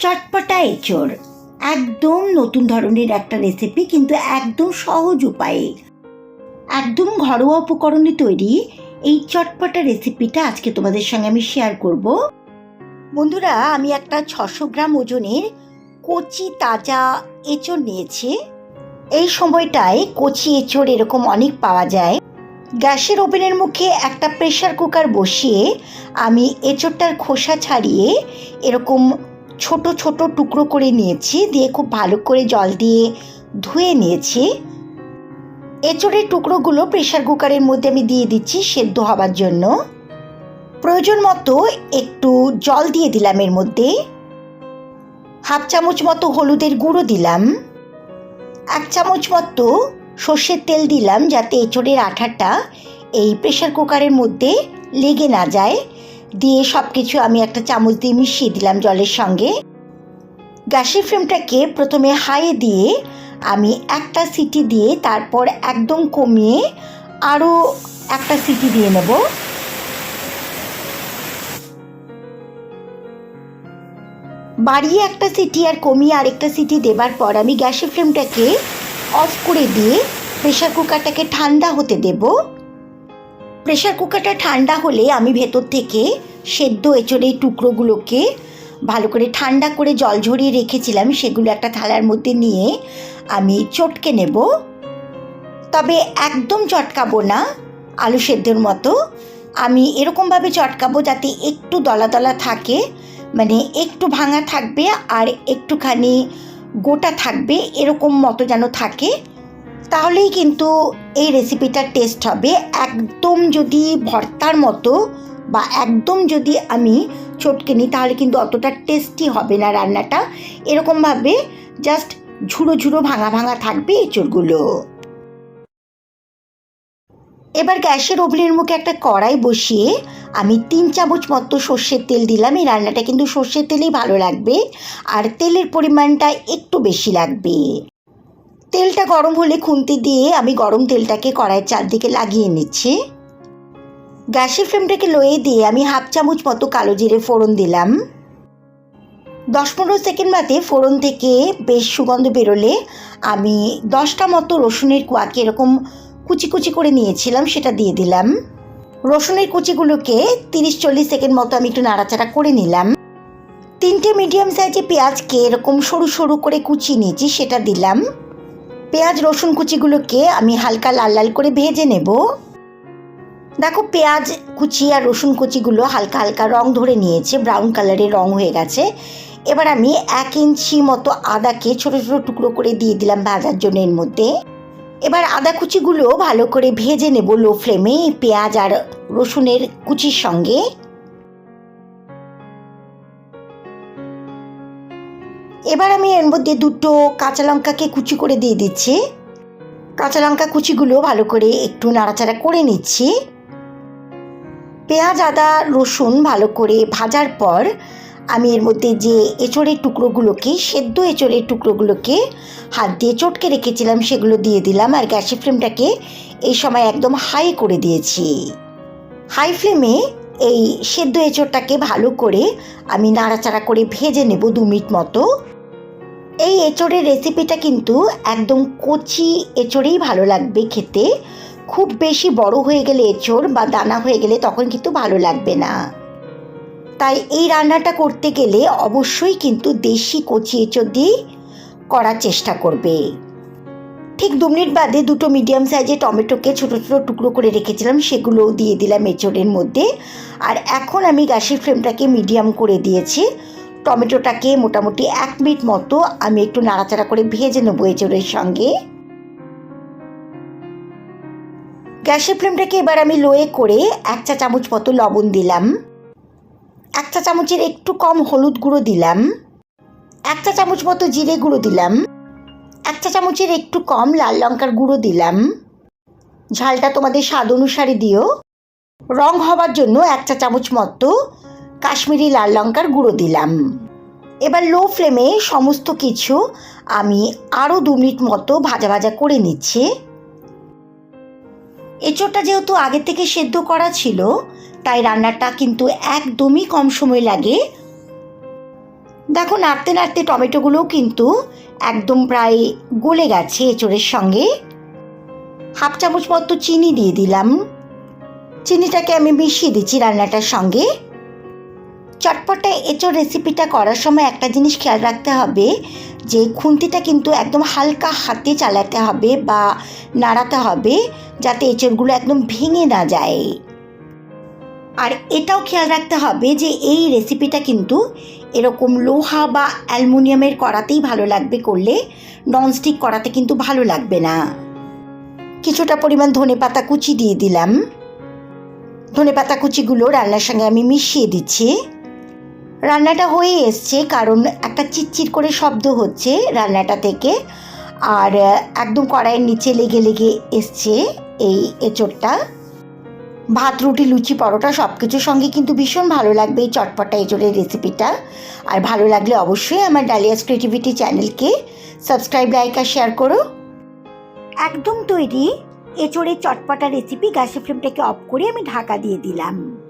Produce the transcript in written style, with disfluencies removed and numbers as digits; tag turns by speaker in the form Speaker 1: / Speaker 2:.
Speaker 1: চটপটা এঁচোড় একদম নতুন ধরনের একটা রেসিপি, কিন্তু একদম সহজ উপায়ে একদম ঘরোয়া উপকরণে তৈরি এই চটপটা রেসিপিটা আজকে তোমাদের সঙ্গে আমি শেয়ার করব। বন্ধুরা, আমি একটা 600 গ্রাম ওজনের কচি তাজা এঁচোড় নিয়েছি। এই সময়টায় কচি এঁচোড় এরকম অনেক পাওয়া যায়। গ্যাসের ওভেনের মুখে একটা প্রেসার কুকার বসিয়ে আমি এঁচোড়টার খোসা ছাড়িয়ে এরকম ছোট ছোট টুকরো করে নিয়েছি, দিয়ে খুব ভালো করে জল দিয়ে ধুয়ে নিয়েছি। এঁচোড়ের টুকরোগুলো প্রেসার কুকারের মধ্যে আমি দিয়ে দিচ্ছি সেদ্ধ হবার জন্য। প্রয়োজন মতো একটু জল দিয়ে দিলাম, এর মধ্যে হাফ চামচ মতো হলুদের গুঁড়ো দিলাম, 1 চামচ মতো সর্ষের তেল দিলাম, যাতে এঁচোড়ের আঠাটা এই প্রেসার কুকারের মধ্যে লেগে না যায়। দিয়ে সব কিছু আমি একটা চামচ দিয়ে মিশিয়ে দিলাম জলের সঙ্গে। গ্যাসের ফ্লেমটাকে প্রথমে হাইয়ে দিয়ে আমি একটা সিটি দিয়ে তারপর একদম কমিয়ে আরও একটা সিটি দিয়ে নেব। বাড়িয়ে একটা সিটি আর কমিয়ে আরেকটা সিটি দেবার পর আমি গ্যাসের ফ্লেমটাকে অফ করে দিয়ে প্রেসার কুকারটাকে ঠান্ডা হতে দেব। প্রেসার কুকারটা ঠান্ডা হলে আমি ভেতর থেকে সেদ্ধ এঁচোড়ের টুকরোগুলোকে ভালো করে ঠান্ডা করে জল ঝরিয়ে রেখেছিলাম, সেগুলো একটা থালার মধ্যে নিয়ে আমি চটকে নেব। তবে একদম চটকাবো না, আলু সেদ্ধর মতো। আমি এরকমভাবে চটকাবো যাতে একটু দলা দলা থাকে, মানে একটু ভাঙা থাকবে আর একটুখানি গোটা থাকবে, এরকম মতো যেন থাকে। তাহলেই কিন্তু এই রেসিপিটার টেস্ট হবে। একদম যদি ভর্তার মতো বা একদম যদি আমি চটকে নিই তাহলে কিন্তু অতটা টেস্টি হবে না রান্নাটা। এরকমভাবে জাস্ট ঝুড়ো ঝুড়ো ভাঙা ভাঙা থাকবে এঁচোড়গুলো। এবার গ্যাসের ওভেনের মুখে একটা কড়াই বসিয়ে আমি 3 চামচ মতো সর্ষের তেল দিলাম। এই রান্নাটা কিন্তু সর্ষের তেলেই ভালো লাগবে, আর তেলের পরিমাণটা একটু বেশি লাগবে। তেলটা গরম হলে খুন্তি দিয়ে আমি গরম তেলটাকে কড়াইয়ের চারদিকে লাগিয়ে নিচ্ছি। গ্যাসের ফ্লেমটাকে লোয়ে দিয়ে আমি হাফ চামচ মতো কালো জিরে ফোড়ন দিলাম। 10-15 সেকেন্ড বাদে ফোড়ন থেকে বেশ সুগন্ধ বেরোলে আমি 10টা মতো রসুনের কোয়াকে এরকম কুচি কুচি করে নিয়েছিলাম, সেটা দিয়ে দিলাম। রসুনের কুচিগুলোকে 30-40 সেকেন্ড মতো আমি একটু নাড়াচাড়া করে নিলাম। 3টে মিডিয়াম সাইজে পেঁয়াজকে এরকম সরু সরু করে কুচিয়ে নিয়েছি, সেটা দিলাম। পেঁয়াজ রসুন কুচিগুলোকে আমি হালকা লাল লাল করে ভেজে নেব। দেখো, পেঁয়াজ কুচি আর রসুন কুচিগুলো হালকা হালকা রং ধরে নিয়েছে, ব্রাউন কালারের রং হয়ে গেছে। এবার আমি 1 ইঞ্চি মতো আদাকে ছোট ছোট টুকরো করে দিয়ে দিলাম ভাজার জন্য এর মধ্যে। এবার আদা কুচিগুলো ভালো করে ভেজে নেব লো ফ্লেমে পেঁয়াজ আর রসুনের কুচির সঙ্গে। এবার আমি এর মধ্যে 2টো কাঁচা লঙ্কাকে কুচি করে দিয়ে দিচ্ছি। কাঁচা লঙ্কা কুচিগুলো ভালো করে একটু নাড়াচাড়া করে নিচ্ছি। পেঁয়াজ আদা রসুন ভালো করে ভাজার পর আমি এর মধ্যে যে এঁচোড়ের টুকরোগুলোকে সেদ্ধ এঁচোড়ের টুকরোগুলোকে হাত দিয়ে চটকে রেখেছিলাম সেগুলো দিয়ে দিলাম, আর গ্যাসের ফ্লেমটাকে এই সময় একদম হাই করে দিয়েছি। হাই ফ্লেমে এই সেদ্ধ এঁচোড়টাকে ভালো করে আমি নাড়াচাড়া করে ভেজে নেব 2 মিনিট মতো। এই এঁচোড়ের রেসিপিটা কিন্তু একদম কচি এঁচোড়েই ভালো লাগবে খেতে। খুব বেশি বড় হয়ে গেলে এঁচোড় বা দানা হয়ে গেলে তখন কিন্তু ভালো লাগবে না। তাই এই রান্নাটা করতে গেলে অবশ্যই কিন্তু দেশি কচি এঁচোড় দিয়েই করার চেষ্টা করবে। ঠিক 2 মিনিট বাদে 2টো মিডিয়াম সাইজে টমেটোকে ছোট ছোট টুকরো করে রেখেছিলাম, সেগুলোও দিয়ে দিলাম এঁচোড়ের মধ্যে। আর এখন আমি গ্যাসের ফ্লেমটাকে মিডিয়াম করে দিয়েছি। টমেটোটাকে মোটামুটি 1 মিনিট মতো আমি একটু নাড়াচাড়া করে ভেজে নেবো এঁচোড়ের সঙ্গে। গ্যাসের ফ্লেমটাকে এবার আমি লোয়ে করে 1 চা চামচ মতো লবণ দিলাম, 1 চা চামচের একটু কম হলুদ গুঁড়ো দিলাম, 1 চা চামচ মতো জিরে গুঁড়ো দিলাম, 1 চা চামচের একটু কম লাল লঙ্কার গুঁড়ো দিলাম। ঝালটা তোমাদের স্বাদ অনুসারে দিও। রং হবার জন্য 1 চা চামচ মতো কাশ্মীরি লাল লঙ্কার গুঁড়ো দিলাম। এবার লো ফ্লেমে সমস্ত কিছু আমি আরও 2 মিনিট মতো ভাজা ভাজা করে নিচ্ছি। এঁচোড়টা যেহেতু আগে থেকে সেদ্ধ করা ছিল তাই রান্নাটা কিন্তু একদমই কম সময় লাগে। দেখো নাড়তে নাড়তে টমেটোগুলোও কিন্তু একদম প্রায় গলে গেছে এঁচোড়ের সঙ্গে। হাফ চামচ মতো চিনি দিয়ে দিলাম। চিনিটাকে আমি মিশিয়ে দিচ্ছি রান্নাটার সঙ্গে। চটপটা এঁচোড় রেসিপিটা করার সময় একটা জিনিস খেয়াল রাখতে হবে যে খুন্তিটা কিন্তু একদম হালকা হাতে চালাতে হবে বা নাড়াতে হবে, যাতে এঁচোড়গুলো একদম ভেঙে না যায়। আর এটাও খেয়াল রাখতে হবে যে এই রেসিপিটা কিন্তু এরকম লোহা বা অ্যালুমিনিয়ামের কড়াতেই ভালো লাগবে করলে, ননস্টিক কড়াতে কিন্তু ভালো লাগবে না। কিছুটা পরিমাণ ধনেপাতা কুচি দিয়ে দিলাম। ধনেপাতা কুচিগুলো রান্নার সঙ্গে আমি মিশিয়ে দিচ্ছি। রান্নাটা হয়ে এসছে, কারণ একটা চিটচিট করে শব্দ হচ্ছে রান্নাটা থেকে, আর একদম কড়াইয়ের নিচে লেগে লেগে এসছে এই এঁচোড়টা। ভাত, রুটি, লুচি, পরোটা সব কিছুর সঙ্গে কিন্তু ভীষণ ভালো লাগবে এই চটপটা এঁচোড়ের রেসিপিটা। আর ভালো লাগলে অবশ্যই আমার ডালিয়াস ক্রিয়েটিভিটি চ্যানেলকে সাবস্ক্রাইব, লাইক আর শেয়ার করো। একদম তৈরি এঁচোড়ের চটপটা রেসিপি। গ্যাসের ফ্লেমটাকে অফ করে আমি ঢাকা দিয়ে দিলাম।